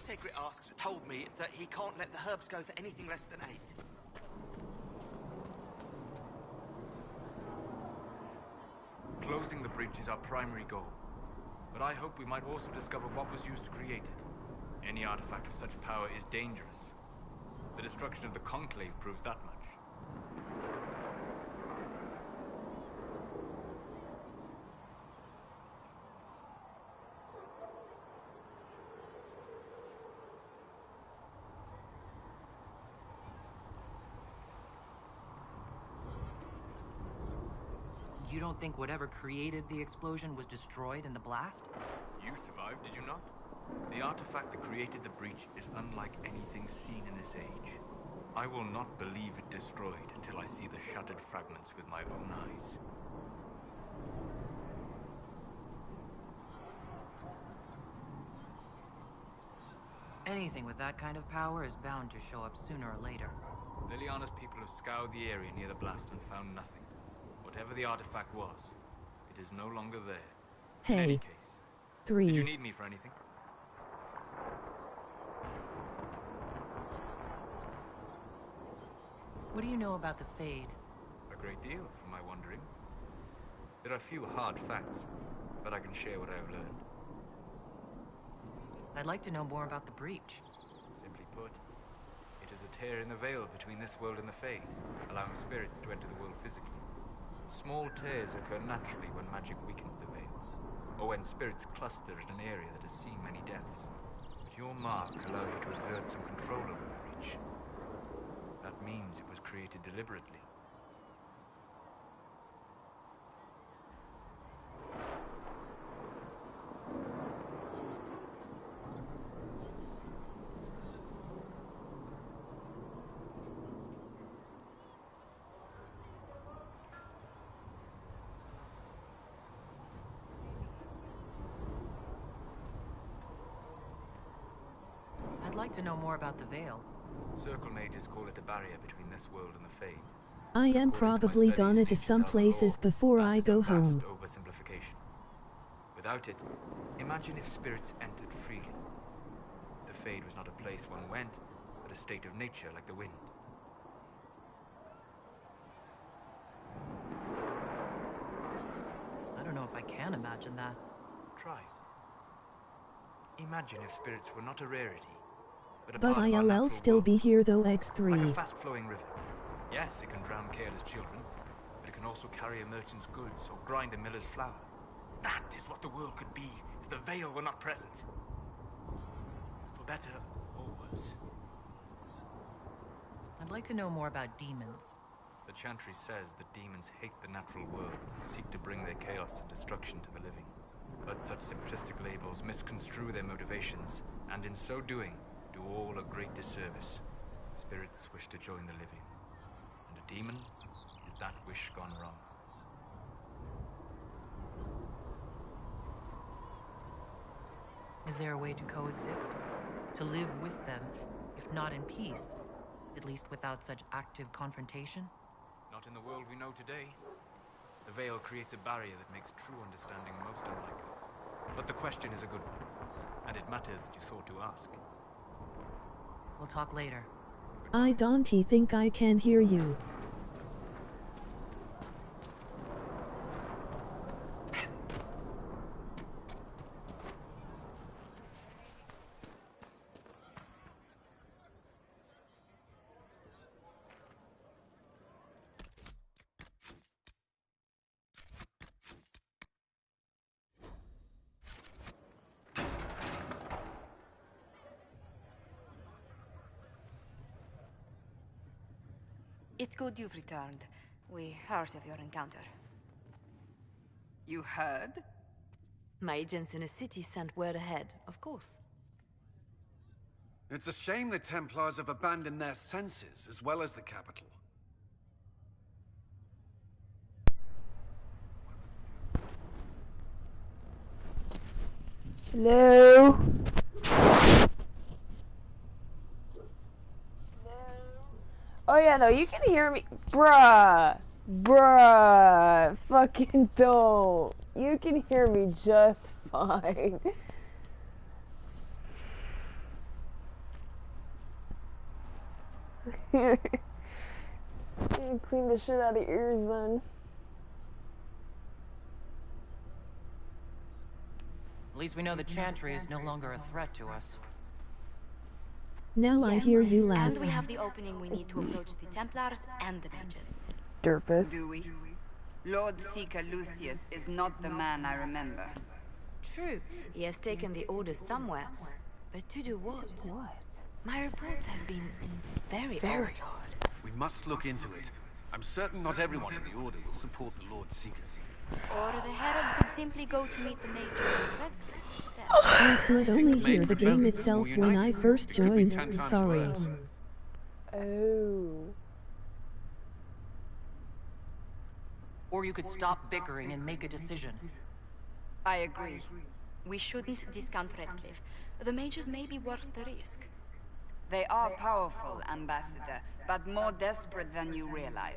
Secret Ask told me that he can't let the herbs go for anything less than 8. Closing the breach is our primary goal. But I hope we might also discover what was used to create it. Any artifact of such power is dangerous. The destruction of the Conclave proves that much. You don't think whatever created the explosion was destroyed in the blast? You survived, did you not? The artifact that created the breach is unlike anything seen in this age. I will not believe it destroyed until I see the shattered fragments with my own eyes. Anything with that kind of power is bound to show up sooner or later. Liliana's people have scoured the area near the blast and found nothing. Whatever the artifact was, it is no longer there. Hey. In any case, 3. did you need me for anything? What do you know about the Fade? A great deal, from my wanderings. There are few hard facts, but I can share what I have learned. I'd like to know more about the breach. Simply put, it is a tear in the veil between this world and the Fade, allowing spirits to enter the world physically. Small tears occur naturally when magic weakens the veil, or when spirits cluster in an area that has seen many deaths. But your mark allows you to exert some control over the breach. That means it was created deliberately. I'd like to know more about the Veil. Circle mages call it a barrier between this world and the Fade. I am probably gonna to some places before I go home. Oversimplification. Without it, imagine if spirits entered freely. The Fade was not a place one went, but a state of nature like the wind. I don't know if I can imagine that. Try. Imagine if spirits were not a rarity, but But I'll still be here though, X3. Like a fast-flowing river. Yes, it can drown careless children, but it can also carry a merchant's goods or grind a miller's flour. That is what the world could be if the Veil were not present. For better or worse. I'd like to know more about demons. The Chantry says that demons hate the natural world and seek to bring their chaos and destruction to the living. But such simplistic labels misconstrue their motivations, and in so doing, do all a great disservice. Spirits wish to join the living, and a demon is that wish gone wrong. Is there a way to coexist? To live with them, if not in peace, at least without such active confrontation? Not in the world we know today. The Veil creates a barrier that makes true understanding most unlikely. But the question is a good one, and it matters that you thought to ask. We'll talk later. I don't think I can hear you. It's good you've returned. We heard of your encounter. You heard? My agents in the city sent word ahead, of course. It's a shame the Templars have abandoned their senses, as well as the capital. Hello? Oh yeah, no, you can hear me. Bruh. Fucking don't. You can hear me just fine. Clean the shit out of your ears then. At least we know the Chantry is no longer a threat to us. Now I hear you laugh. And we have the opening we need to approach the Templars and the mages. Derpus. Do we? Lord Seeker Lucius is not the man I remember. True, he has taken the orders somewhere. But to do what? What? My reports have been very Very odd. odd. We must look into it. I'm certain not everyone in the Order will support the Lord Seeker. Or the Herald could simply go to meet the mages in Redcliffe instead. I could only hear the game itself when I first It could be joined. 10 times Sorry. worse. Oh. Or you could stop bickering and make a decision. I agree. We shouldn't discount Redcliffe. The mages may be worth the risk. They are powerful, Ambassador, but more desperate than you realize.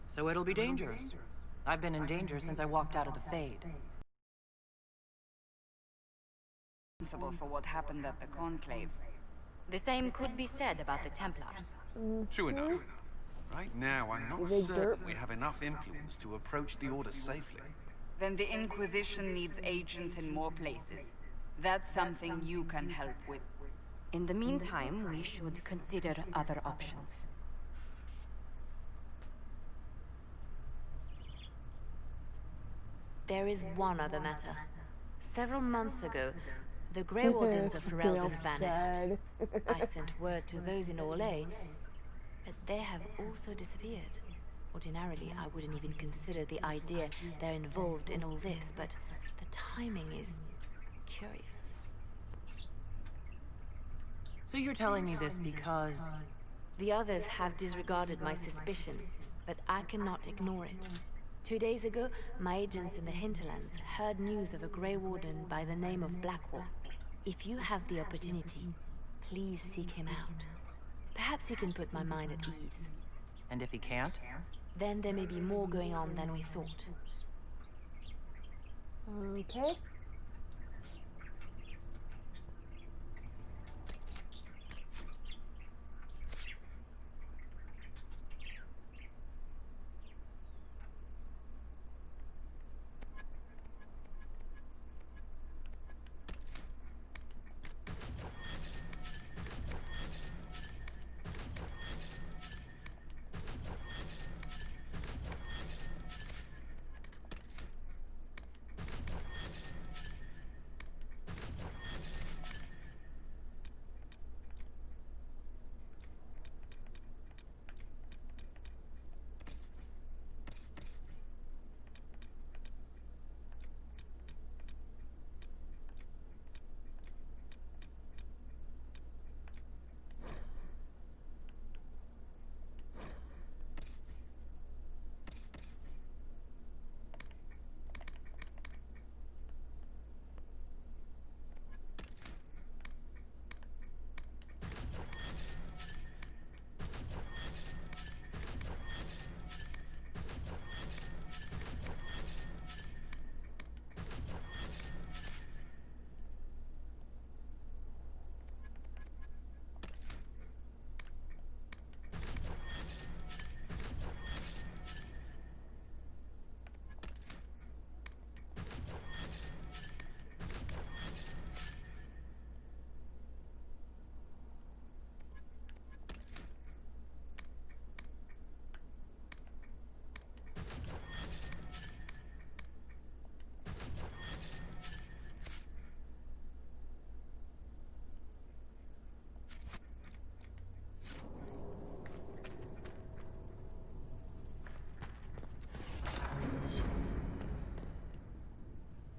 So it'll be dangerous. I've been in danger since I walked out of the Fade. Responsible for what happened at the Conclave. The same could be said about the Templars. True enough. Right now, I'm not Big certain derp. we have enough influence to approach the Order safely. Then the Inquisition needs agents in more places. That's something you can help with. In the meantime, we should consider other options. There is one other matter. Several months ago, the Grey Wardens of Ferelden vanished. I sent word to those in Orlais, but they have also disappeared. Ordinarily, I wouldn't even consider the idea they're involved in all this, but the timing is curious. So you're telling me this because... The others have disregarded my suspicion, but I cannot ignore it. 2 days ago, my agents in the hinterlands heard news of a Grey Warden by the name of Blackwall. If you have the opportunity, please seek him out. Perhaps he can put my mind at ease. And if he can't? Then there may be more going on than we thought. Okay.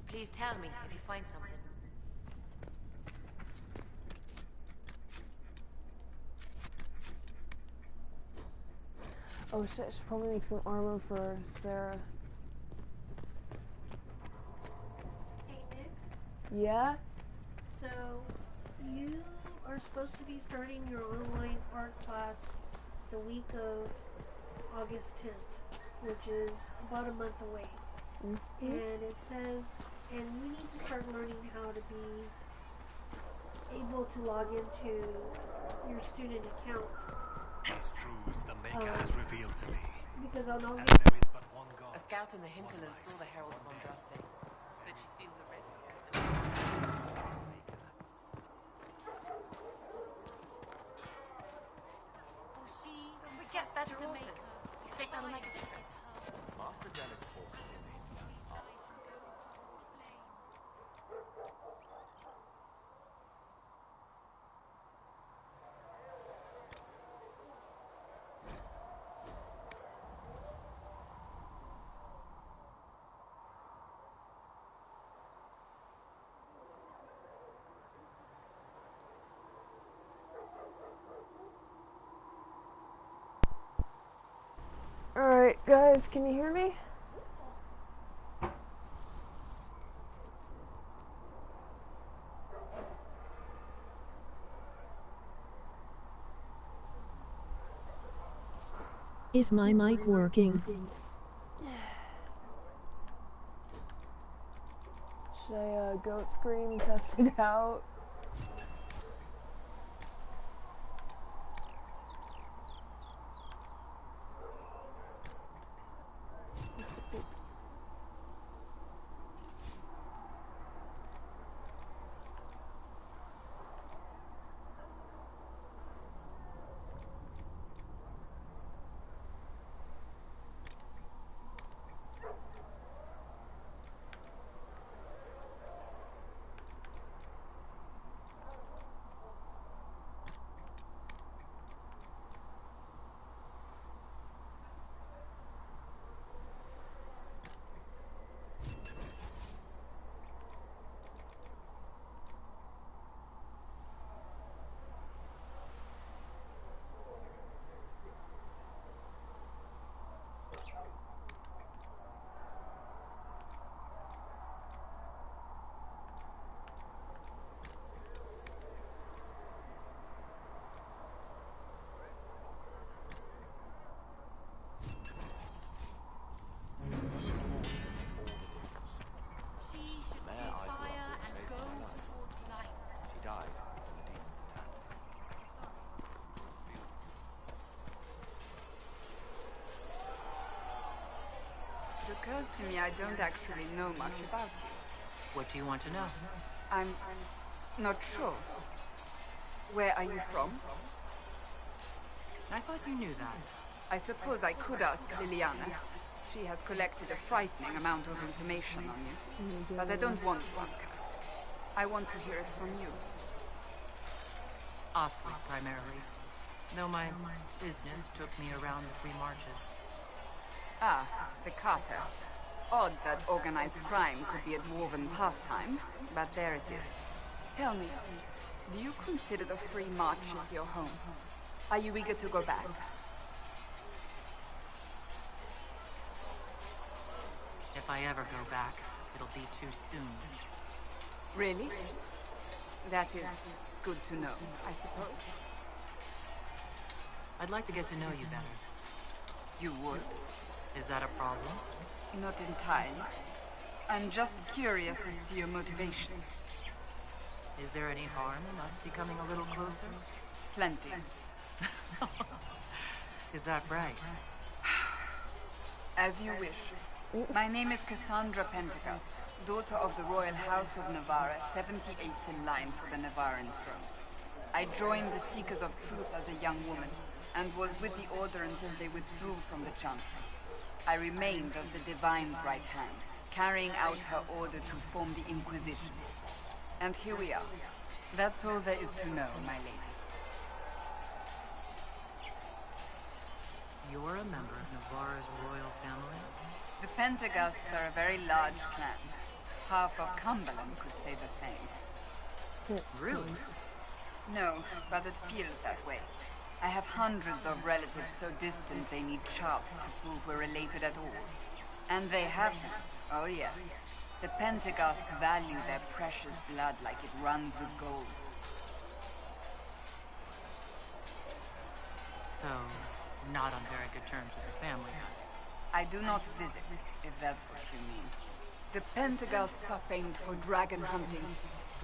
Please tell me if you find something. Oh shit, I should probably make some armor for Sarah. Hey Nick, Yeah? so you are supposed to be starting your online art class the week of August 10th, which is about a month away. And it says, and we need to start learning how to be able to log into your student accounts. These truths the Maker has revealed to me. Because on all And there is but one God. A scout in the hinterland saw the Herald of Andraste. Said she sealed the red. So if we get better horses, you think that'll make a difference? Master Delic's forces in the hinterlands are... Alright, guys, can you hear me? Is my mic working? Should I goat scream, test it out? It occurs to me I don't actually know much about you. What do you want to know? I'm not sure. Where are you from? I thought you knew that. I suppose I could ask Liliana. She has collected a frightening amount of information on you. But I don't want to ask her. I want to hear it from you. Osprey, primarily. Though my business took me around the 3 marches. Ah, the Carter. Odd that organized crime could be a dwarven pastime, but there it is. Tell me, do you consider the Free Marches your home? Are you eager to go back? If I ever go back, it'll be too soon. Really? That is good to know, I suppose. I'd like to get to know you better. You would? Is that a problem? Not entirely. I'm just curious as to your motivation. Is there any harm in us becoming a little closer? Plenty. Is that right? As you wish. My name is Cassandra Pentecost, daughter of the Royal House of Navarra, 78th in line for the Navarran throne. I joined the Seekers of Truth as a young woman, and was with the Order until they withdrew from the Chantry. I remained as the Divine's right hand, carrying out her order to form the Inquisition. And here we are. That's all there is to know, my lady. You're a member of Navarra's royal family? The Pentagusts are a very large clan. Half of Cumberland could say the same. Really? No, but it feels that way. I have hundreds of relatives so distant they need charts to prove we're related at all. And they have them. Oh yes. The Pentagusts value their precious blood like it runs with gold. So, not on very good terms with the family. I do not visit, if that's what you mean. The Pentagusts are famed for dragon hunting,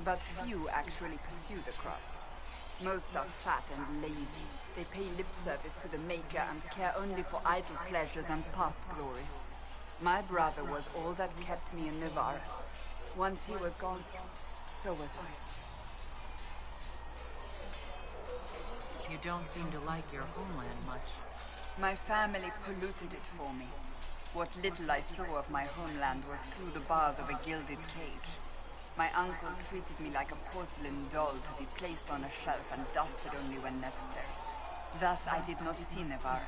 But few actually pursue the craft. Most are fat and lazy. They pay lip service to the Maker and care only for idle pleasures and past glories. My brother was all that kept me in Navarre. Once he was gone, so was I. You don't seem to like your homeland much. My family polluted it for me. What little I saw of my homeland was through the bars of a gilded cage. My uncle treated me like a porcelain doll to be placed on a shelf and dusted only when necessary. Thus I did not see Navarre,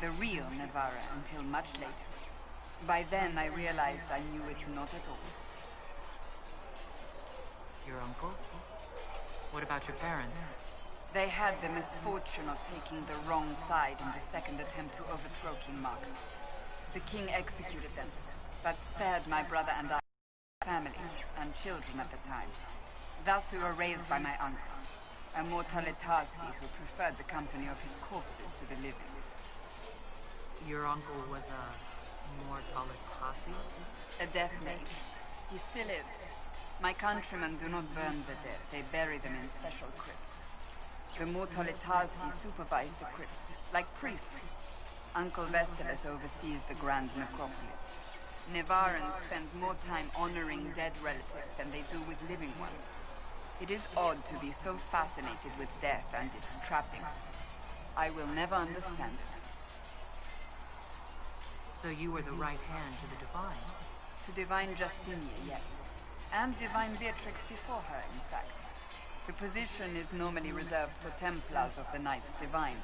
the real Navarre, until much later. By then I realized I knew it not at all. Your uncle? What about your parents? They had the misfortune of taking the wrong side in the second attempt to overthrow King Marcus. The king executed them, but spared my brother and I, family, and children at the time. Thus we were raised by my uncle, a Mortalitasi who preferred the company of his corpses to the living. Your uncle was a Mortalitasi? A death mage. He still is. My countrymen do not burn the dead, they bury them in special crypts. The Mortalitasi supervise the crypts, like priests. Uncle Vestalis oversees the grand necropolis. Navarrans spend more time honoring dead relatives than they do with living ones. It is odd to be so fascinated with death and its trappings. I will never understand it. So you were the right hand to the Divine? To Divine Justinia, yes. And Divine Beatrix before her, in fact. The position is normally reserved for Templars of the Knights Divine,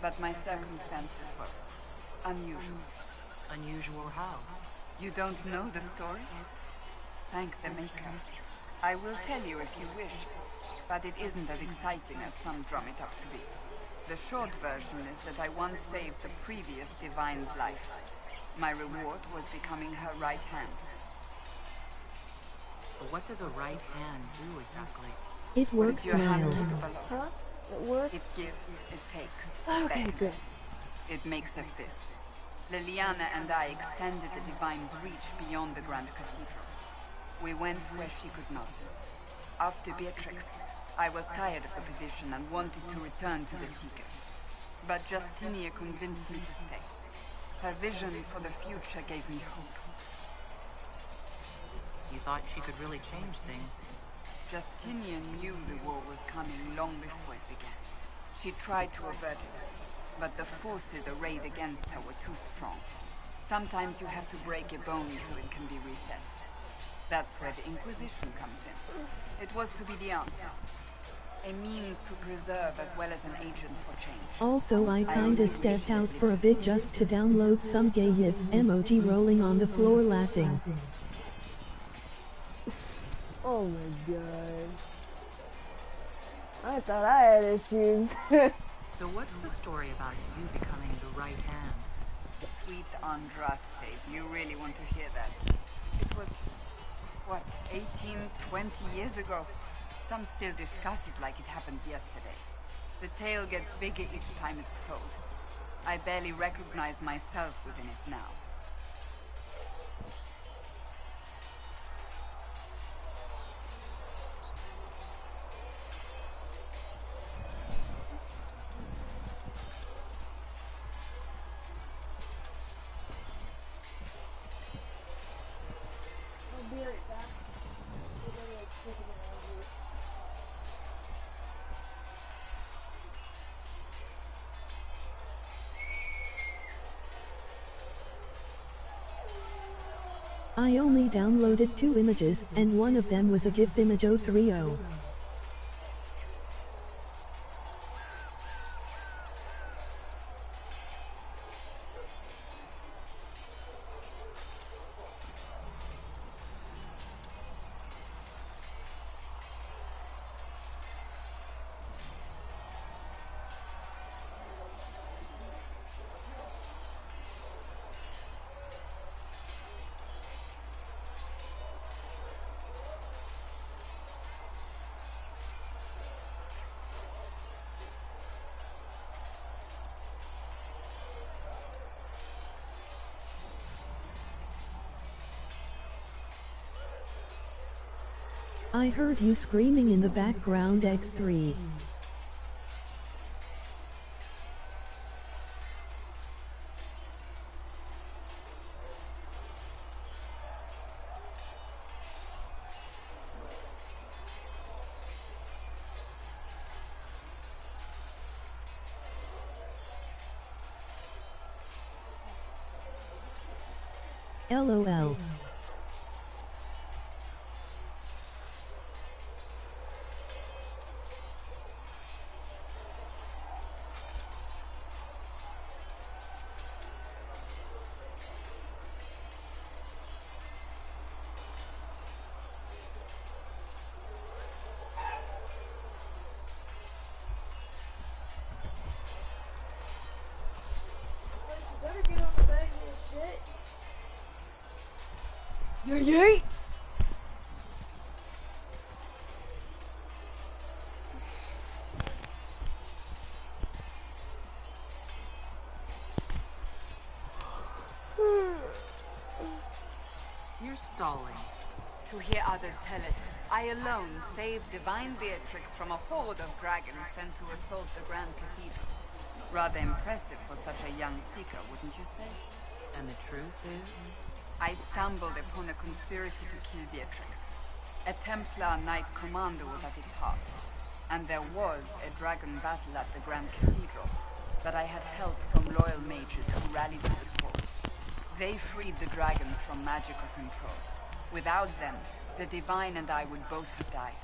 but my circumstances were unusual. Unusual how? You don't know the story? Thank the Maker. I will tell you if you wish, but it isn't as exciting as some drum it up to be. The short version is that I once saved the previous Divine's life. My reward was becoming her right hand. But what does a right hand do exactly? It works, smile. Huh? It works? It gives, it takes. Okay, beckons. good. It makes a fist. Liliana and I extended the Divine's reach beyond the Grand Cathedral. We went where she could not. After Beatrix, I was tired of the position and wanted to return to the Seekers. But Justinia convinced me to stay. Her vision for the future gave me hope. You thought she could really change things. Justinia knew the war was coming long before it began. She tried to avert it, but the forces arrayed against her were too strong. Sometimes you have to break a bone so it can be reset. That's where the Inquisition comes in. It was to be the answer. A means to preserve as well as an agent for change. Also, I kinda stepped out for a bit just to download some gay gif emoji rolling on the floor laughing. Oh my god. I thought I had issues. So what's the story about you becoming the right hand? Sweet Andraste, you really want to hear that? It was, what, 18, 20 years ago? Some still discuss it like it happened yesterday. The tale gets bigger each time it's told. I barely recognize myself within it now. I'll be right back. We're gonna take it around here. I only downloaded 2 images, and one of them was a GIF image 030. I heard you screaming in the background, X3. LOL. Yeet! You're stalling. To hear others tell it, I alone saved divine Beatrix from a horde of dragons sent to assault the Grand Cathedral. Rather impressive for such a young seeker, wouldn't you say? And the truth is? I stumbled upon a conspiracy to kill Beatrix. A Templar Knight Commander was at its heart, and there was a dragon battle at the Grand Cathedral, but I had help from loyal mages who rallied to the cause. They freed the dragons from magical control. Without them, the Divine and I would both have died.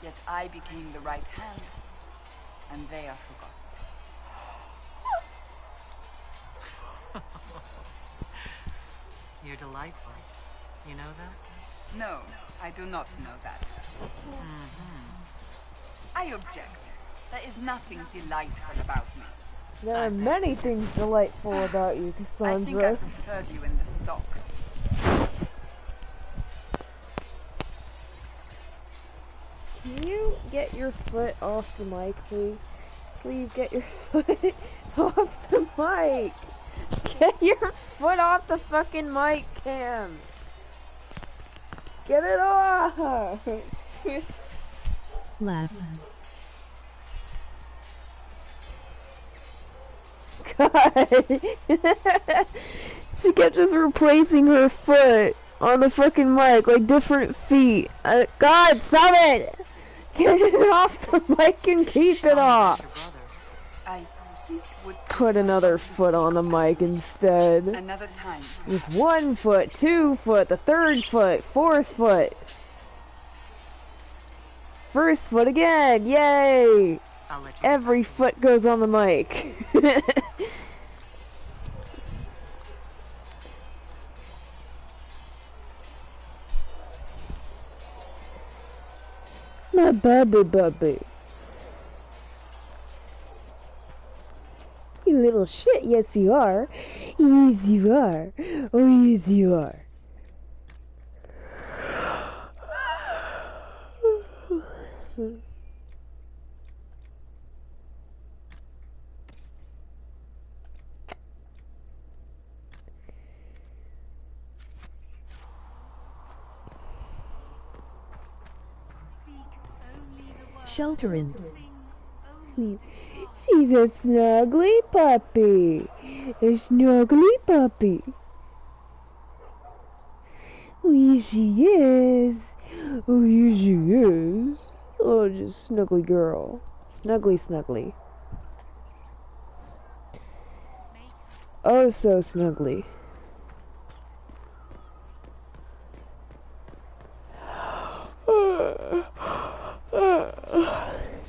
Yet I became the right hand, and they are forgotten. You're delightful. You know that? No, I do not know that. I object. There is nothing delightful about me. There are many things delightful about you, I think I Cassandra. preferred you in the stocks. Can you get your foot off the mic, please? Please get your foot off the mic! Get your foot off the fucking mic, Cam! Get it off! Laugh. God! She kept just replacing her foot on the fucking mic, like different feet. God, stop it! Get it off the mic and keep it off! I would Put another foot on the mic instead. another time. With 1 foot, 2 foot, the 3rd foot, 4th foot. 1st foot again, yay! I'll let you Every foot goes on the mic. My bubby. You little shit, yes you are. Yes you are. Oh yes you are. Shelterin'. She's a snuggly puppy. A snuggly puppy. Oh, yes, she is. Oh, yes, she is. Oh, just snuggly girl. Snuggly. Oh, so snuggly.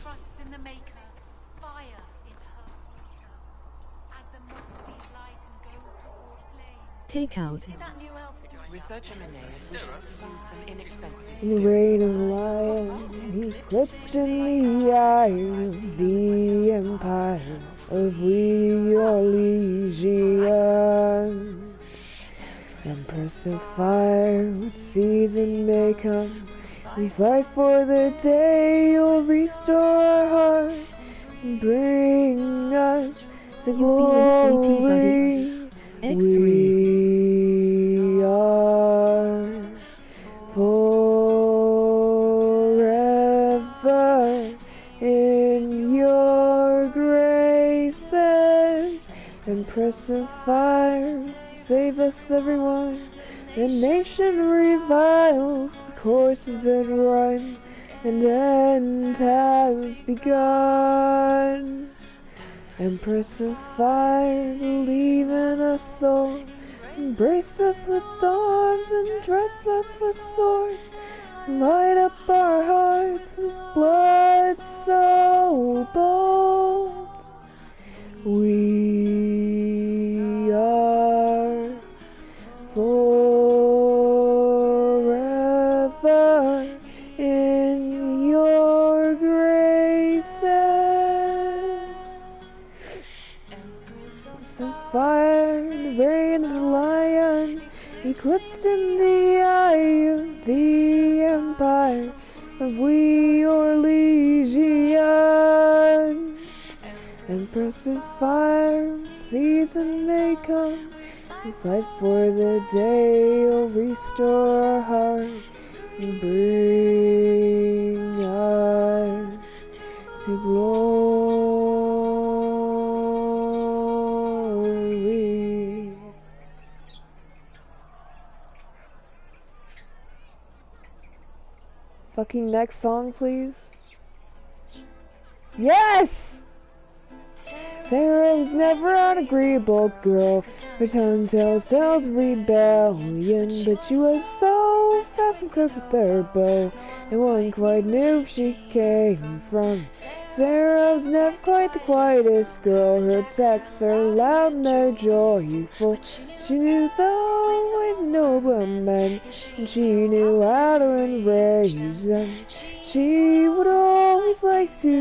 Trusts in the Maker. Fire is her future. As the moon sees light and goes toward flame. Take out. See that new elf you joined? Researcher Mineo wishes to use some inexpensive In the rain of lion, he crept in the eye of the empire of we Orlesians. And testify what season may come. We fight for the day you'll restore our heart and bring us to glory. We are for Empress of fire, save us everyone. The nation reviles, the course has been run, and end has begun. Empress of fire, believe in us all. Embrace us with arms and dress us with swords. Light up our hearts with blood so bold. We are forever in your graces. Some fire, the radiant lion, eclipsed in the eye of the empire of we your legions. Empress of fire, season may come, we fight for the day you'll restore our heart and bring us to glory. Fucking next song, please. Yes! Sarah's never an agreeable girl. Her tongue tells tales of rebellion, but she was so fast and quick with her bow, and one quite knew she came from. Sarah's never quite the quietest girl. Her texts are loud and they're joyful. She knew the ways of noble men, and she knew how to enrage them. She would always like to.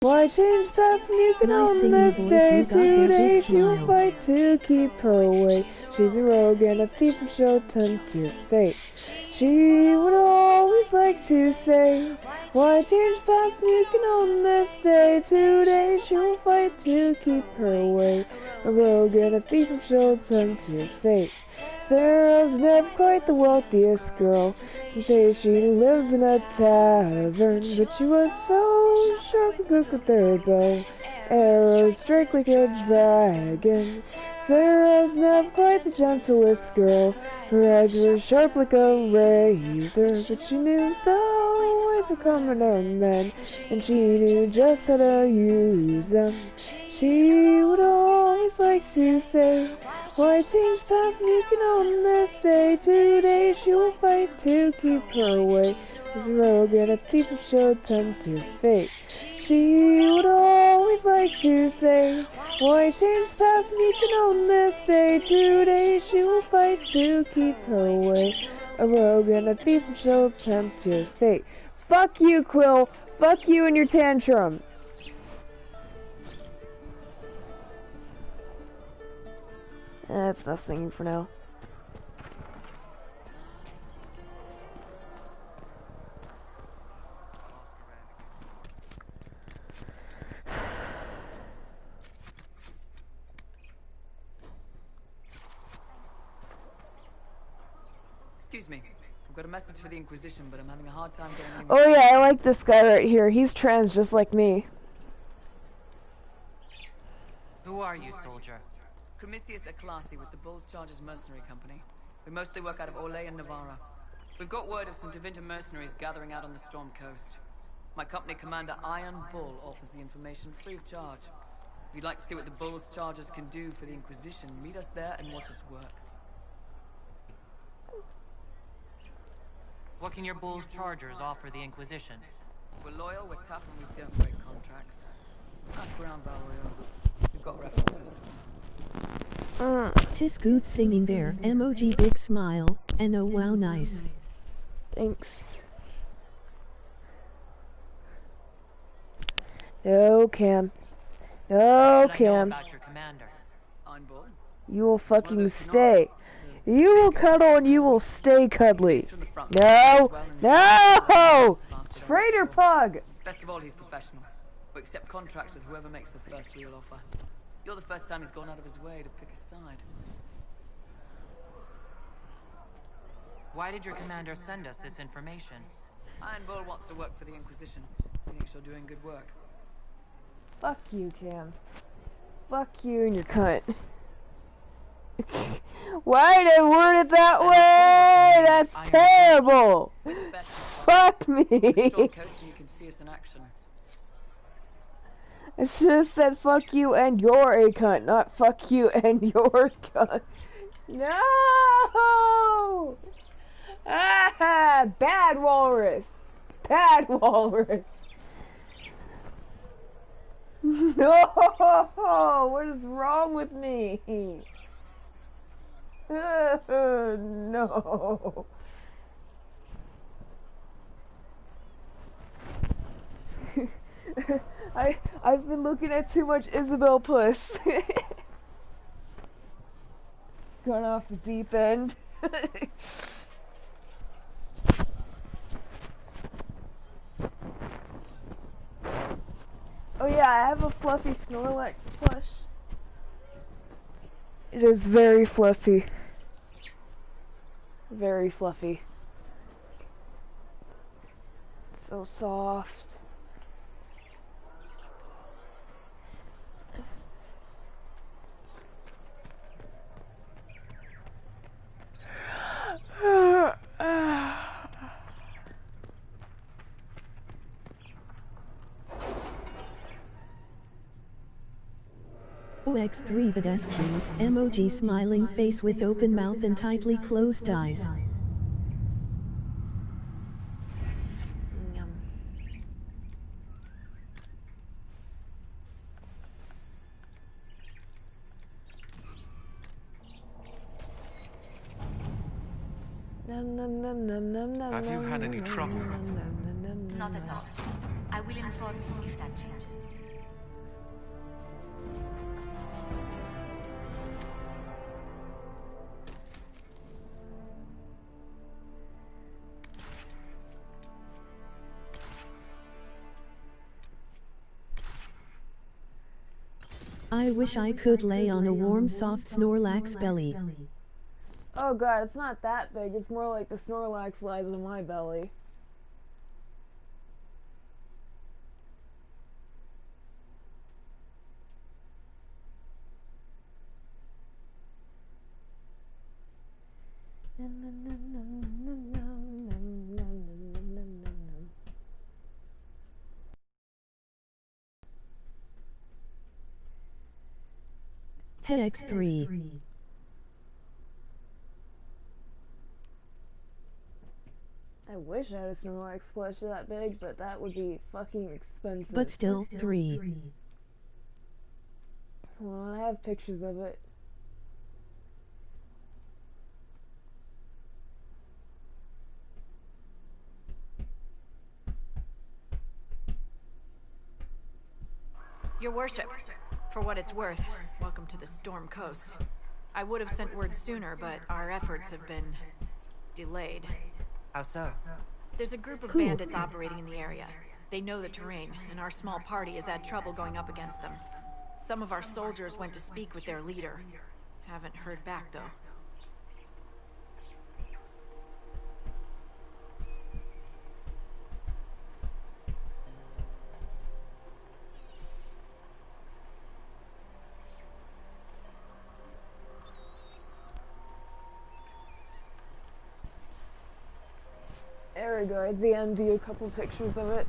Why change past you can on this day? Today she'll fight to keep her away. She's a rogue and a thief and she'll tempt your fate. She would always like to say, why change past you can on this day? Today she'll fight to keep her away. A rogue and a thief and she'll tempt your fate. Sarah's never quite the wealthiest girl. They say she lives in a tavern, but she was so sharp and quick with her bow. Arrows strike like a dragon. Sarah's never quite the gentlest girl. Her edge was sharp like a razor, but she knew the ways of commoner men, and she knew just how to use them. She would always like to say, why things pass you can on this day? Today she will fight to keep her away. As a rogue and a thief and she'll tempt your fate. She would always like to say, why things pass you can on this day? Today she will fight to keep her away. A rogue and a thief and she'll tempt your fate. Fuck you, Quill. Fuck you and your tantrum. That's enough singing for now. Excuse me. I've got a message for the Inquisition, but I'm having a hard time getting Oh yeah, I like this guy right here. He's trans just like me. Who are you, soldier? Cremisius Aclasi with the Bulls Chargers Mercenary Company. We mostly work out of Olay and Navarra. We've got word of some Tevinter mercenaries gathering out on the Storm Coast. My company commander, Iron Bull, offers the information free of charge. If you'd like to see what the Bulls Chargers can do for the Inquisition, meet us there and watch us work. What can your Bulls Chargers offer the Inquisition? We're loyal, we're tough, and we don't break contracts. Ask around Valrio. We've got references. Tis good singing there. Emoji big smile. And oh wow nice. Thanks. No, Cam. No, Cam. About your commander. You will fucking stay. You will cuddle and you will stay cuddly. No! No! Traitor pug! Best of all, he's professional. We accept contracts with whoever makes the first real offer. You're the first time he's gone out of his way to pick a side. Why did your commander send us this information? Iron Bull wants to work for the Inquisition. He thinks you're doing good work. Fuck you, Cam. Fuck you and your cunt. Why did I word it that way? That's terrible. Fuck me. Storm coast and you can see us in action. I should have said fuck you and you're a cunt, not fuck you and your cunt. No! Ah, bad walrus. Bad walrus. No! What is wrong with me? No. I've been looking at too much Isabel Puss. Gone off the deep end. Oh yeah, I have a fluffy Snorlax plush. It is very fluffy. Very fluffy. So soft. OX3 the desk cube, emoji smiling face with open mouth and tightly closed eyes. Have you had any trouble with them? Not at all. I will inform you if that changes. I wish I could lay on a warm soft Snorlax belly. Oh god, it's not that big. It's more like the Snorlax lies in my belly. Hey X3. I wish I had a Snorlax plush that big, but that would be fucking expensive. But still, 3. Well, I have pictures of it. Your worship, for what it's worth, welcome to the Storm Coast. I would have sent word sooner, but our efforts have been delayed. How so? There's a group of bandits operating in the area. They know the terrain, and our small party has had trouble going up against them. Some of our soldiers went to speak with their leader. Haven't heard back, though. There we go, I DM'd you a couple pictures of it.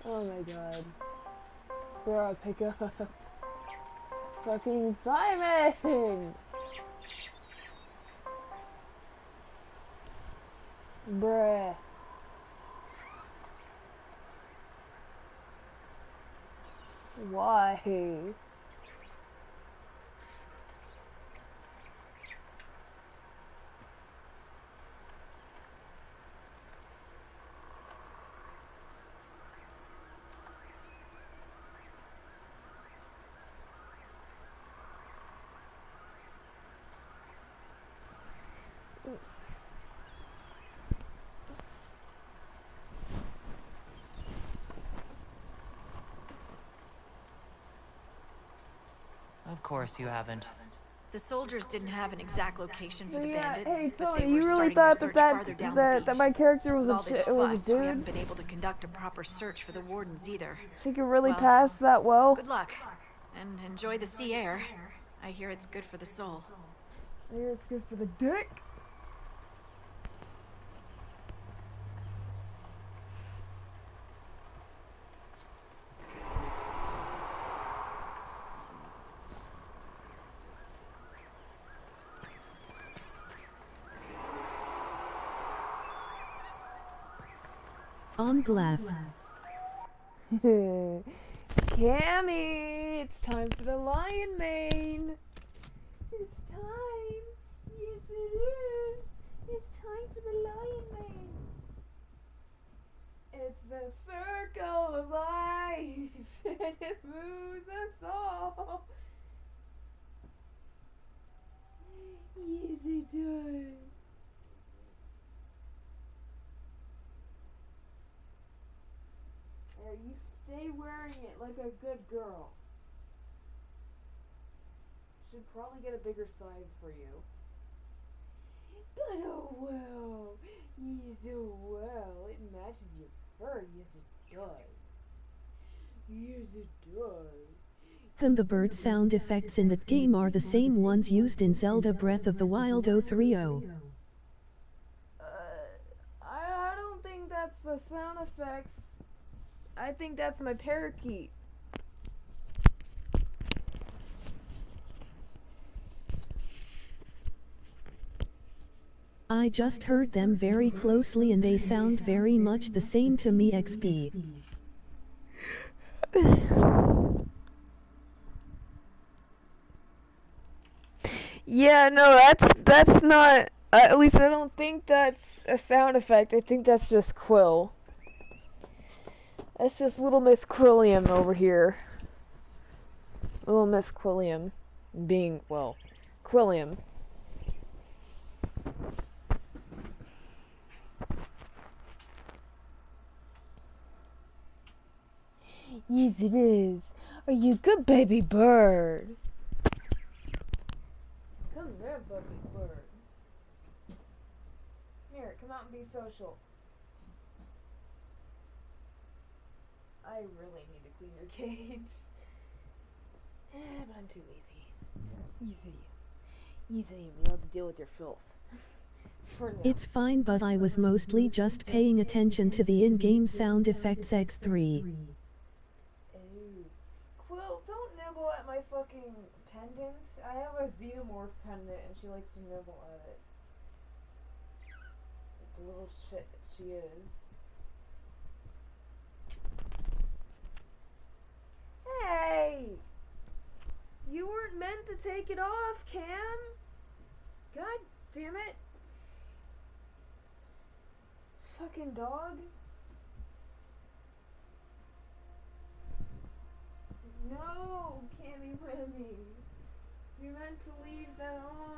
Oh my god. Bro, pick up. Fucking Simon! Bruh. Why? course you haven't. The soldiers didn't have an exact location for the Yeah, bandits, hey, but Tony, they you were really starting their thought search that farther down the beach. that my character was With all this it was a fuss, we haven't dude? been able to conduct a proper search for the wardens either. She could really Well, pass that well. Good luck, and enjoy the sea air. I hear it's good for the soul. I hear it's good for the dick. On Glaff. Cammy, it's time for the lion mane. It's time. Yes, it is. It's time for the lion mane. It's the circle of life, and it moves us all. Yes, it does. You stay wearing it like a good girl. Should probably get a bigger size for you. But oh well. Yes, oh well. It matches your fur. Yes, it does. Yes, it does. The bird sound effects in that game are the same ones used in Zelda Breath of the Wild 030. I don't think that's the sound effects. I think that's my parakeet. I just heard them very closely and they sound very much the same to me. XP. Yeah, no, that's not. At least I don't think that's a sound effect. I think that's just Quill. That's just little Miss Quilliam over here. Little Miss Quilliam. Being, well, Quilliam. Yes, it is. Are you a good baby bird? Come here, baby bird. Here, come out and be social. I really need to clean your cage. But I'm too lazy. Easy. You have to deal with your filth. For now. It's fine, but I was mostly just paying attention to the in-game sound effects. X3. Quill, don't nibble at my fucking pendant. I have a xenomorph pendant and she likes to nibble at it. The little shit that she is. Hey! You weren't meant to take it off, Cam! God damn it! Fucking dog. No, Cammy Remy. You meant to leave that on.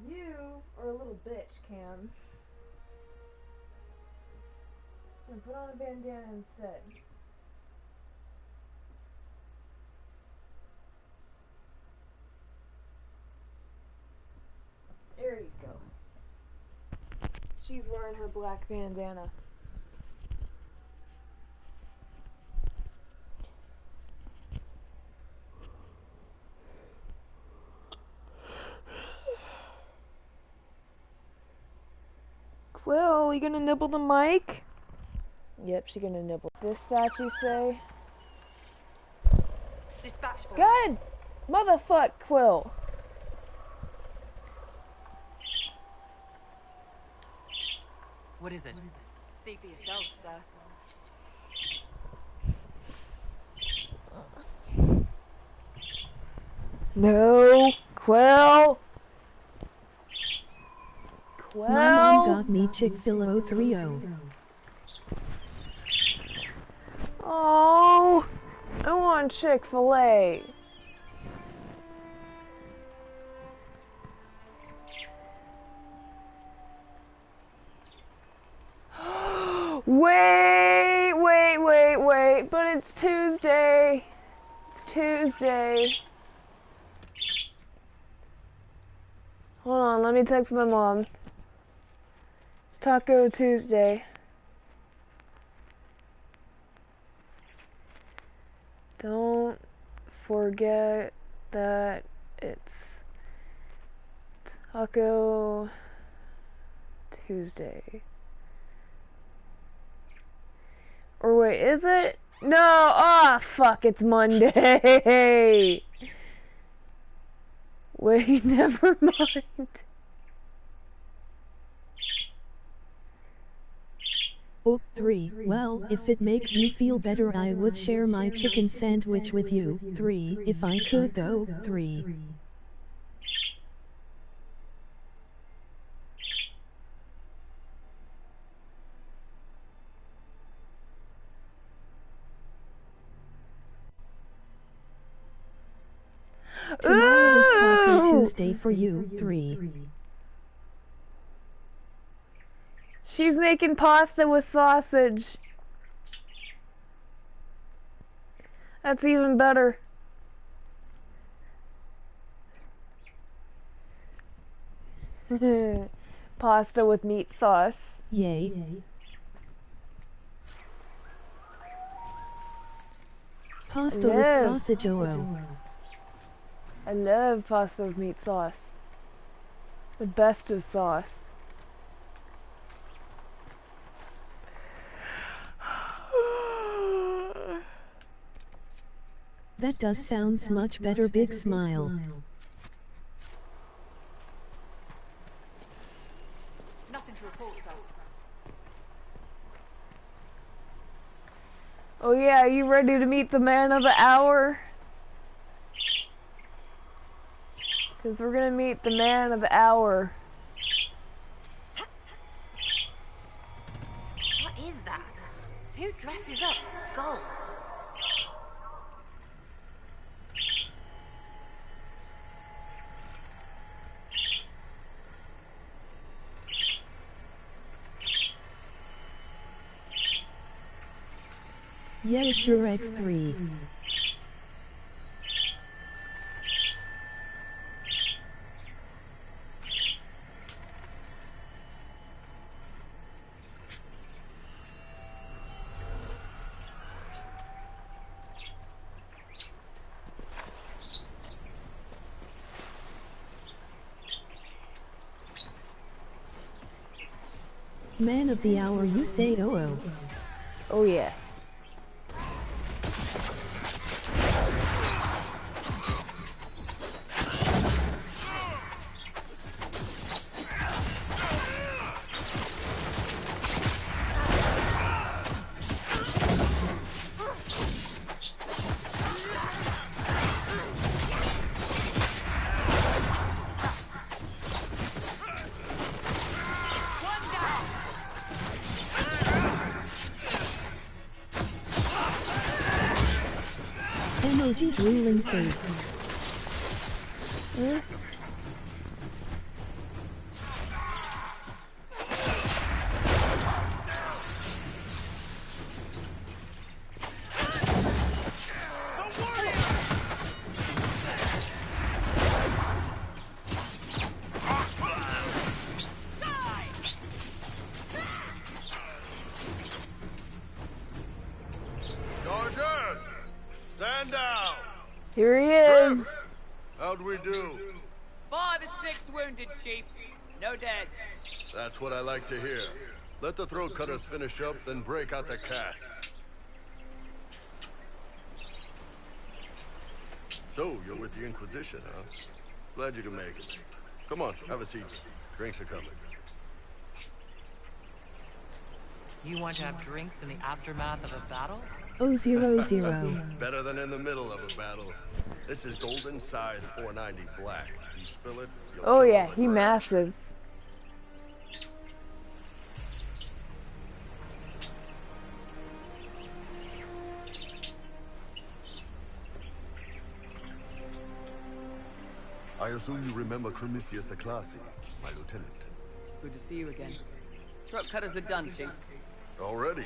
You are a little bitch, Cam. And put on a bandana instead. There you go. She's wearing her black bandana. Quill, you gonna nibble the mic? Yep, she gonna nibble. Dispatch, you say? Dispatch for God! Motherfuck, Quill! What is it? See for yourself, sir. No! Quill! Quill! My mom got me Chick-fil-A 030. Oh, I want Chick-fil-A. Wait, but it's Tuesday. It's Tuesday. Hold on, let me text my mom. It's Taco Tuesday. Don't forget that it's Taco Tuesday. Or wait, is it? No! Ah, fuck, it's Monday! Wait, never mind. Oh, 3. Well, if it makes you feel better, I would share my chicken sandwich with you. 3. If I could, though. 3. Tomorrow is Taco Tuesday for you. 3. She's making pasta with sausage. That's even better. Pasta with meat sauce. Yay. Pasta with sausage. Oh. I love pasta with meat sauce. The best of sauce. That does sounds much better. Big smile. Nothing to report, sir. Oh yeah, are you ready to meet the man of the hour? Because we're gonna meet the man of the hour. What is that? Who dresses up skulls? Yeah, sure. X3. Man of the hour, you say? Oh. Oh yeah. Emoji drooling face. Stand down! Here he is! How'd we do? 5 or 6 wounded, Chief. No dead. That's what I like to hear. Let the throat cutters finish up, then break out the casks. So, you're with the Inquisition, huh? Glad you can make it. Come on, have a seat. Drinks are coming. You want to have drinks in the aftermath of a battle? 000. Better than in the middle of a battle. This is Golden Scythe 490 Black. You spill it, you'll Oh kill yeah, all the he grass. massive. I assume you remember Cremisius Aclassi, my lieutenant. Good to see you again. Throat cutters are done, Chief. Already?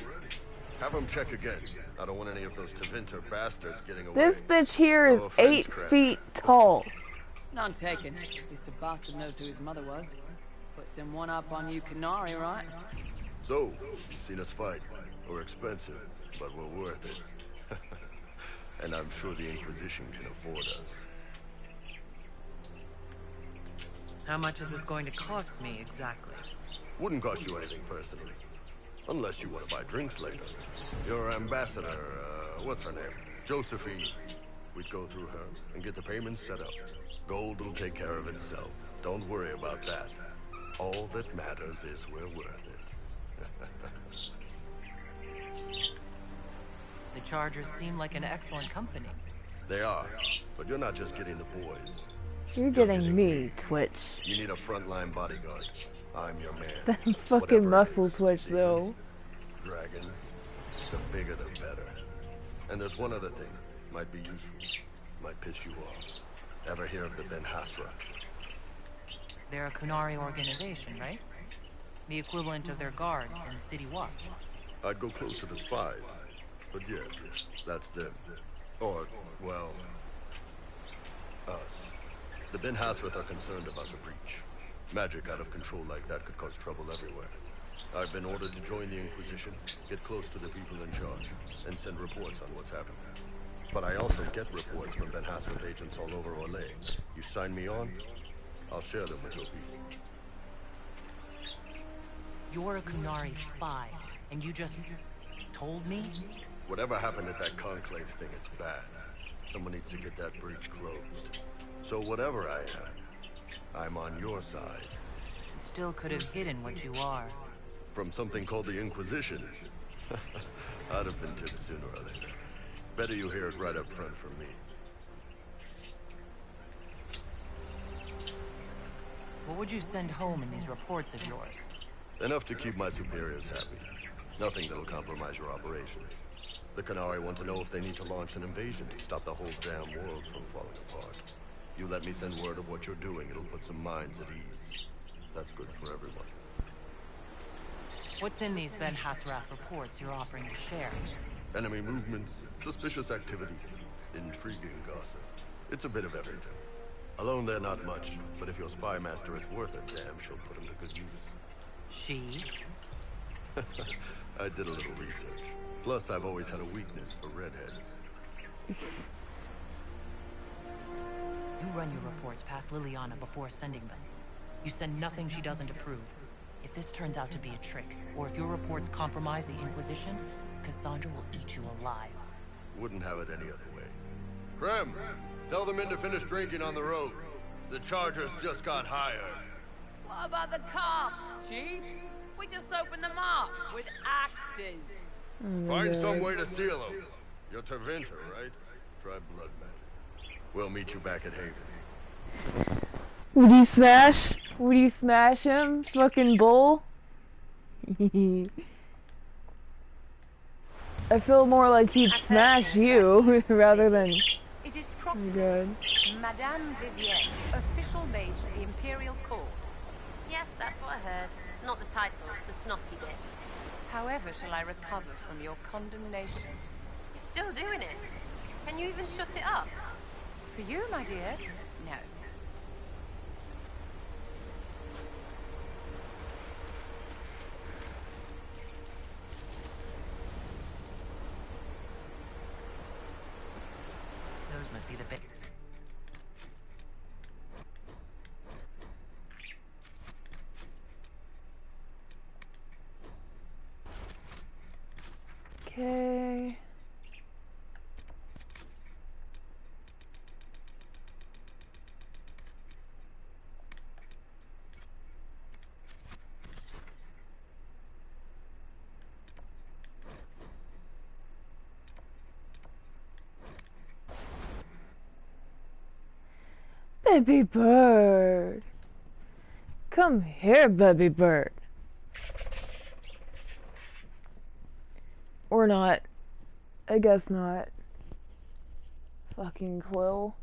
Have him check again. I don't want any of those Tevinter bastards getting away. This bitch here is No offense, 8 Crab. feet tall. None taken. At least a bastard knows who his mother was. Puts him one up on you Canary, right? So, you've seen us fight. We're expensive, but we're worth it. And I'm sure the Inquisition can afford us. How much is this going to cost me exactly? Wouldn't cost you anything personally. Unless you want to buy drinks later. Your ambassador, what's her name? Josephine. We'd go through her and get the payments set up. Gold will take care of itself. Don't worry about that. All that matters is we're worth it. The Chargers seem like an excellent company. They are, but you're not just getting the boys. You're getting me, Twitch. You need a frontline bodyguard. I'm your man. That Whatever fucking it muscle is, twitch, though. demons, Dragons. The bigger the better. And there's one other thing. Might be useful. Might piss you off. Ever hear of the Ben Hasra? They're a Kunari organization, right? The equivalent of their guards in City Watch. I'd go closer to spies. But yeah, that's them. Or, well, us. The Ben Hasrath are concerned about the breach. Magic out of control like that could cause trouble everywhere. I've been ordered to join the Inquisition, get close to the people in charge, and send reports on what's happening. But I also get reports from Ben Hasrath agents all over Orlais. You sign me on, I'll share them with your people. You're a Kunari spy, and you just told me? Whatever happened at that conclave thing, it's bad. Someone needs to get that breach closed. So whatever I am, I'm on your side. You still could have hidden what you are. From something called the Inquisition. I'd have been tipped sooner or later. Better you hear it right up front from me. What would you send home in these reports of yours? Enough to keep my superiors happy. Nothing that'll compromise your operations. The Canary want to know if they need to launch an invasion to stop the whole damn world from falling apart. You let me send word of what you're doing, it'll put some minds at ease. That's good for everyone. What's in these Ben Hasrath reports you're offering to share? Enemy movements, suspicious activity, intriguing gossip. It's a bit of everything. Alone they're not much, but if your spy master is worth it, damn, she'll put him to good use. She? I did a little research. Plus, I've always had a weakness for redheads. You run your reports past Liliana before sending them. You send nothing she doesn't approve. If this turns out to be a trick, or if your reports compromise the Inquisition, Cassandra will eat you alive. Wouldn't have it any other way. Krem, tell the men to finish drinking on the road. The Chargers just got hired. What about the casks, Chief? We just opened them up with axes. Find some way to seal them. You're Tevinter, right? Try blood magic. We'll meet you back at Haven. Would you smash? Would you smash him? Fucking bull? I feel more like he'd smash you rather than... It is proper. Good. Madame Vivienne, official mage to the Imperial Court. Yes, that's what I heard. Not the title, the snotty bit. However shall I recover from your condemnation? You're still doing it. Can you even shut it up? For you, my dear, no. Those must be the bits. Okay. Baby bird. Come here, baby bird. Or not. I guess not. Fucking Quill.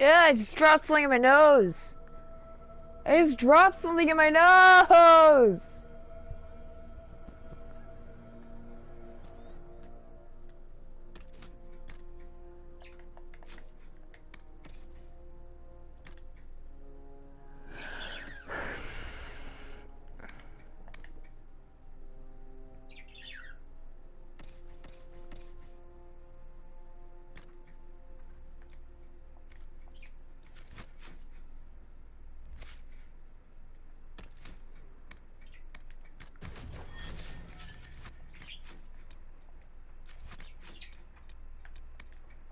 Yeah, I just dropped something in my nose. I just dropped something in my nose!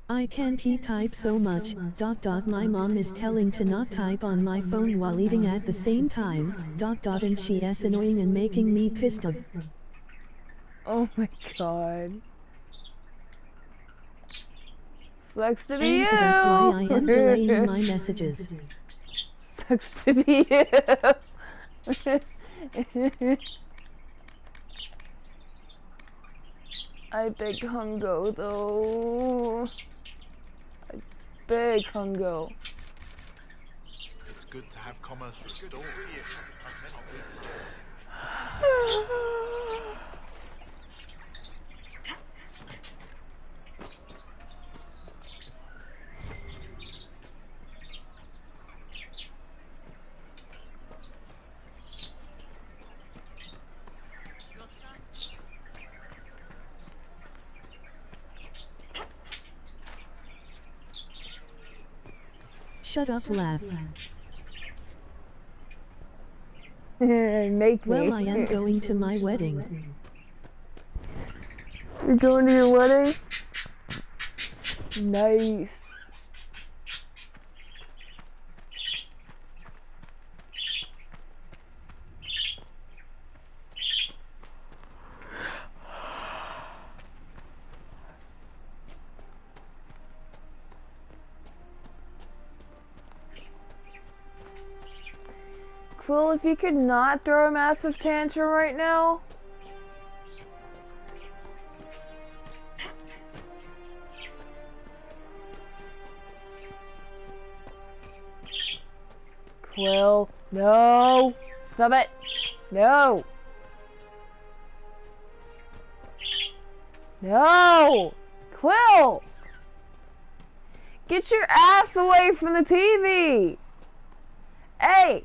I can't type so much, ... My mom is telling to not type on my phone while eating at the same time, ... And she is annoying and making me pissed off. Oh my god. Sucks to be And you! that's why I am delaying my messages. Sucks to be you! I beg Hungo though. I beg Hungo. It's good to have commerce restored. Shut up, laugh. Make me. Well, I am going to my wedding. You're going to your wedding? Nice. Quill, if you could not throw a massive tantrum right now. Quill, no! Stop it! No! No! Quill! Get your ass away from the TV! Hey!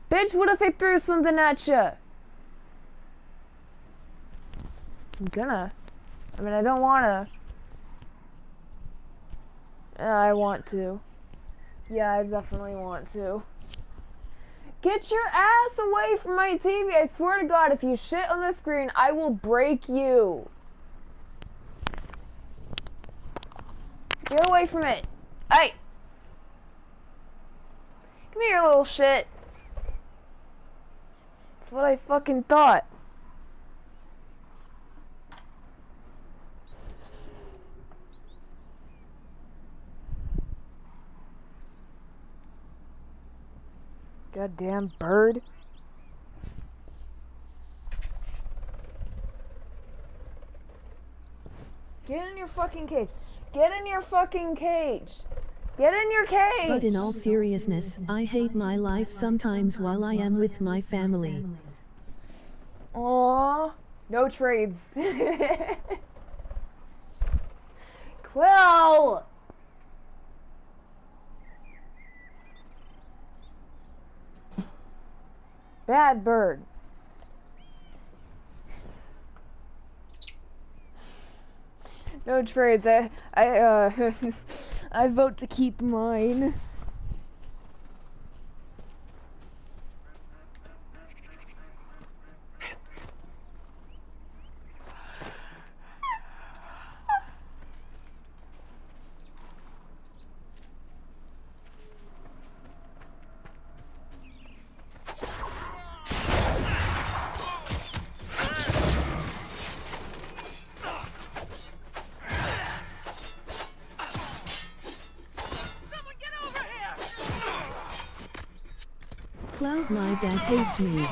Bitch, what if I threw something at you? I'm gonna. I mean, I don't wanna. I want to. Yeah, I definitely want to. Get your ass away from my TV! I swear to God, if you shit on the screen, I will break you. Get away from it. Hey! Come here, little shit. That's what I fucking thought. Goddamn bird. Get in your fucking cage. Get in your fucking cage. Get in your cage. But in all seriousness, I hate my life sometimes while I am with my family. Aww. No trades. Quill! Bad bird. No trades. I vote to keep mine. Cloud, my dad hates me.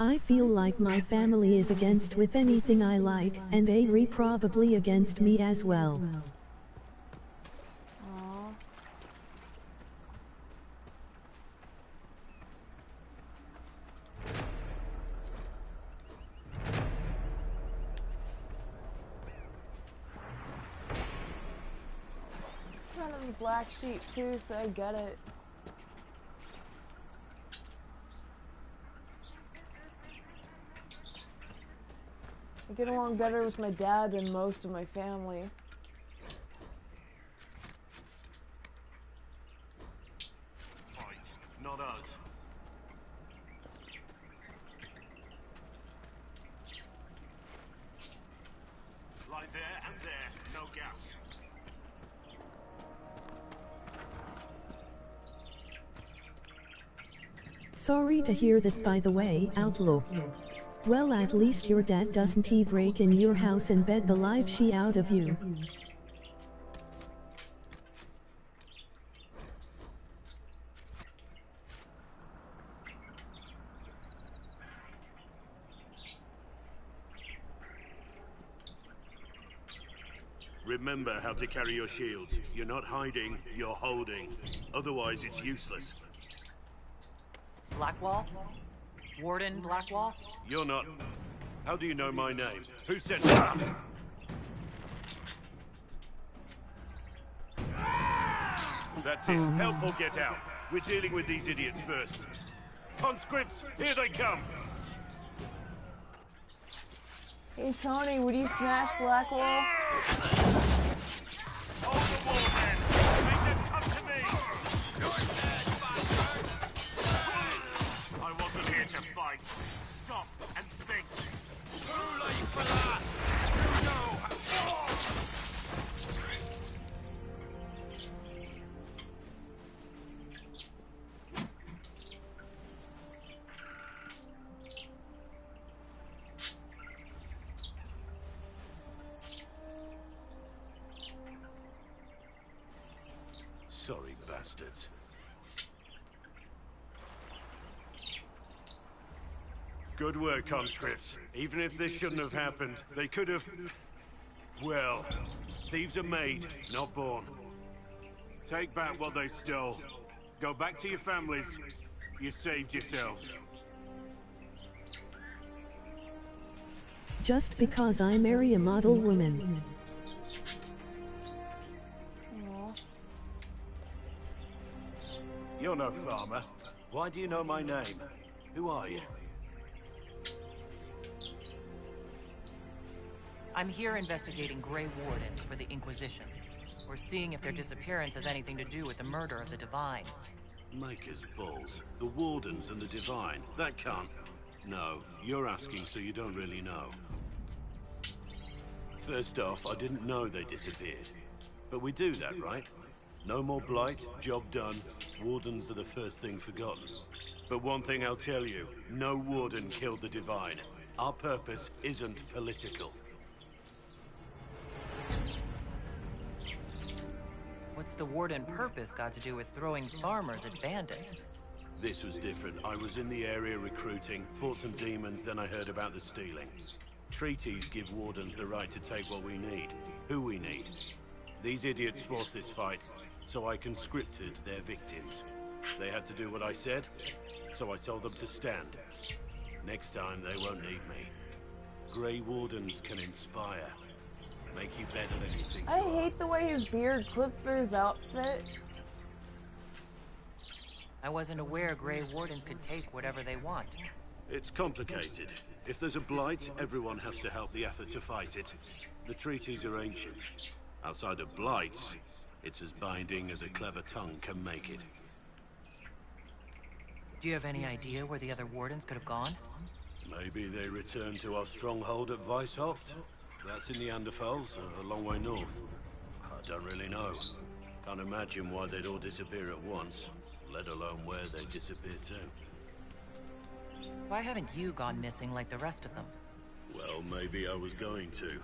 I feel like my family is against with anything I like, and Avery probably against me as well. Aww. Trying to be black sheep too, so I get it. I get along better with my dad than most of my family. Fight, not us. Lie there and there, no gaps. Sorry to hear that, by the way, Outlaw. Well, at least your dad doesn't break in your house and bed the live shit out of you. Remember how to carry your shields. You're not hiding, you're holding. Otherwise, it's useless. Blackwall? Warden Blackwall? You're not... How do you know my name? Who said that? That's it. Help or get out. We're dealing with these idiots first. Conscripts, here they come! Hey Tony, would you smash Blackwall? Hold the wall then! Make them come to me! I wasn't here to fight. Stop and think. Too late for that! You know! Sorry, bastards. Good work, conscripts. Even if this shouldn't have happened, they could have... Well, thieves are made, not born. Take back what they stole. Go back to your families. You saved yourselves. Just because I marry a model woman. You're no farmer. Why do you know my name? Who are you? I'm here investigating Grey Wardens for the Inquisition. We're seeing if their disappearance has anything to do with the murder of the Divine. Maker's balls. The Wardens and the Divine. That can't... No, you're asking so you don't really know. First off, I didn't know they disappeared. But we do that, right? No more blight, job done. Wardens are the first thing forgotten. But one thing I'll tell you, no Warden killed the Divine. Our purpose isn't political. What's the Warden purpose got to do with throwing farmers at bandits? This was different. I was in the area recruiting, fought some demons, then I heard about the stealing. Treaties give Wardens the right to take what we need, who we need. These idiots forced this fight, so I conscripted their victims. They had to do what I said, so I told them to stand. Next time, they won't need me. Grey Wardens can inspire. Make you better than you think. I hate the way his beard clips through his outfit. I wasn't aware Grey Wardens could take whatever they want. It's complicated. If there's a blight, everyone has to help the effort to fight it. The treaties are ancient. Outside of blights, it's as binding as a clever tongue can make it. Do you have any idea where the other Wardens could have gone? Maybe they returned to our stronghold at Weishaupt? That's in the Anderfels, a long way north. I don't really know. Can't imagine why they'd all disappear at once, let alone where they disappear to. Why haven't you gone missing like the rest of them? Well, maybe I was going to.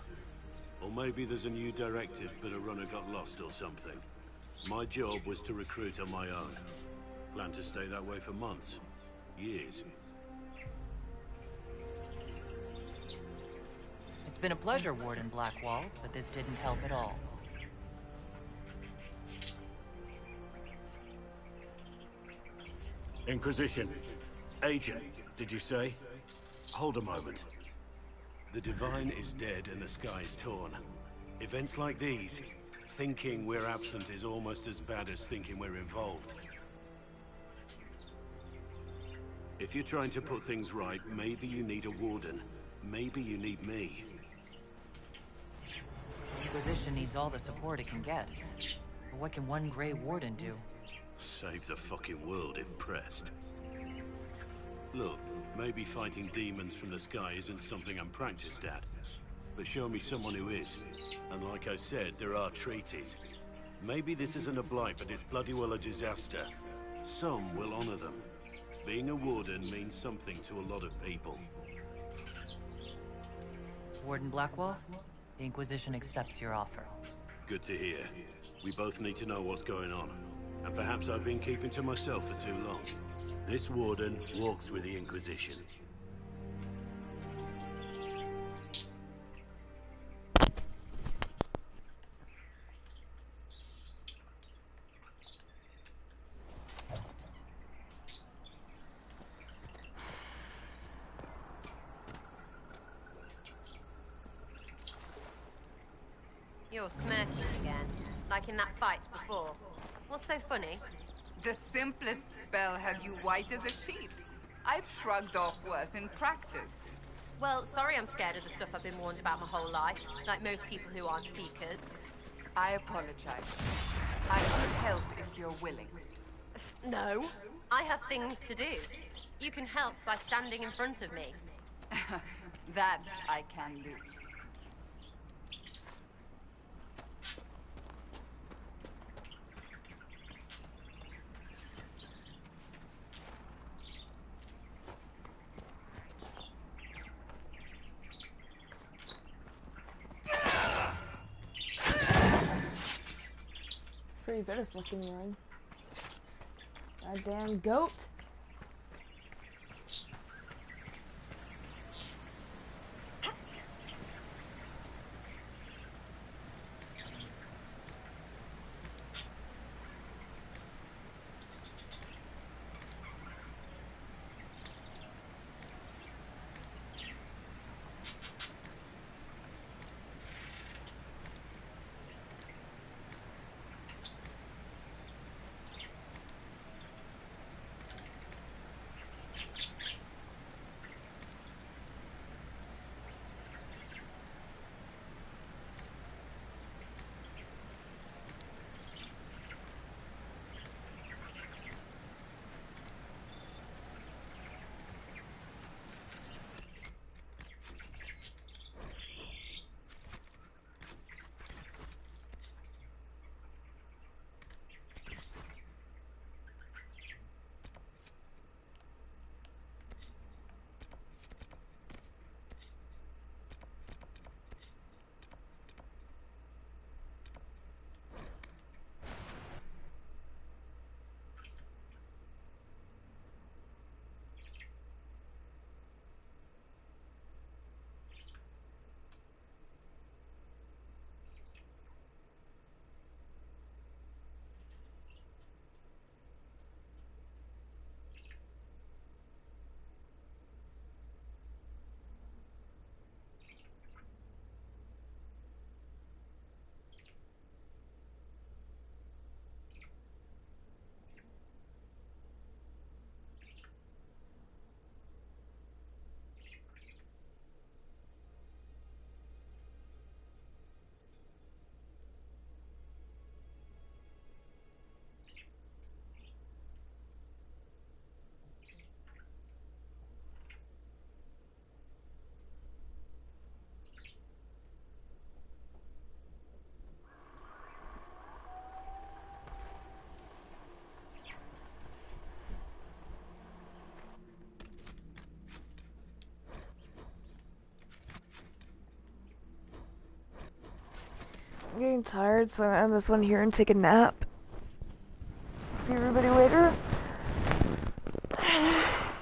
Or maybe there's a new directive, but a runner got lost or something. My job was to recruit on my own. Plan to stay that way for months. Years. It's been a pleasure, Warden Blackwall, but this didn't help at all. Inquisition. Agent, did you say? Hold a moment. The Divine is dead and the sky is torn. Events like these, thinking we're absent is almost as bad as thinking we're involved. If you're trying to put things right, maybe you need a warden. Maybe you need me. The Inquisition needs all the support it can get. But what can one Grey Warden do? Save the fucking world if pressed. Look, maybe fighting demons from the sky isn't something I'm practiced at. But show me someone who is. And like I said, there are treaties. Maybe this isn't a blight, but it's bloody well a disaster. Some will honor them. Being a warden means something to a lot of people. Warden Blackwall, the Inquisition accepts your offer. Good to hear. We both need to know what's going on. And perhaps I've been keeping to myself for too long. This warden walks with the Inquisition. You're smirking again, like in that fight before. What's so funny? The simplest spell had you white as a sheet. I've shrugged off worse in practice. Well, sorry I'm scared of the stuff I've been warned about my whole life, like most people who aren't seekers. I apologize. I will help if you're willing. No, I have things to do. You can help by standing in front of me. That I can do. You better fucking run. Goddamn goat. I'm getting tired, so I'm gonna end this one here and take a nap.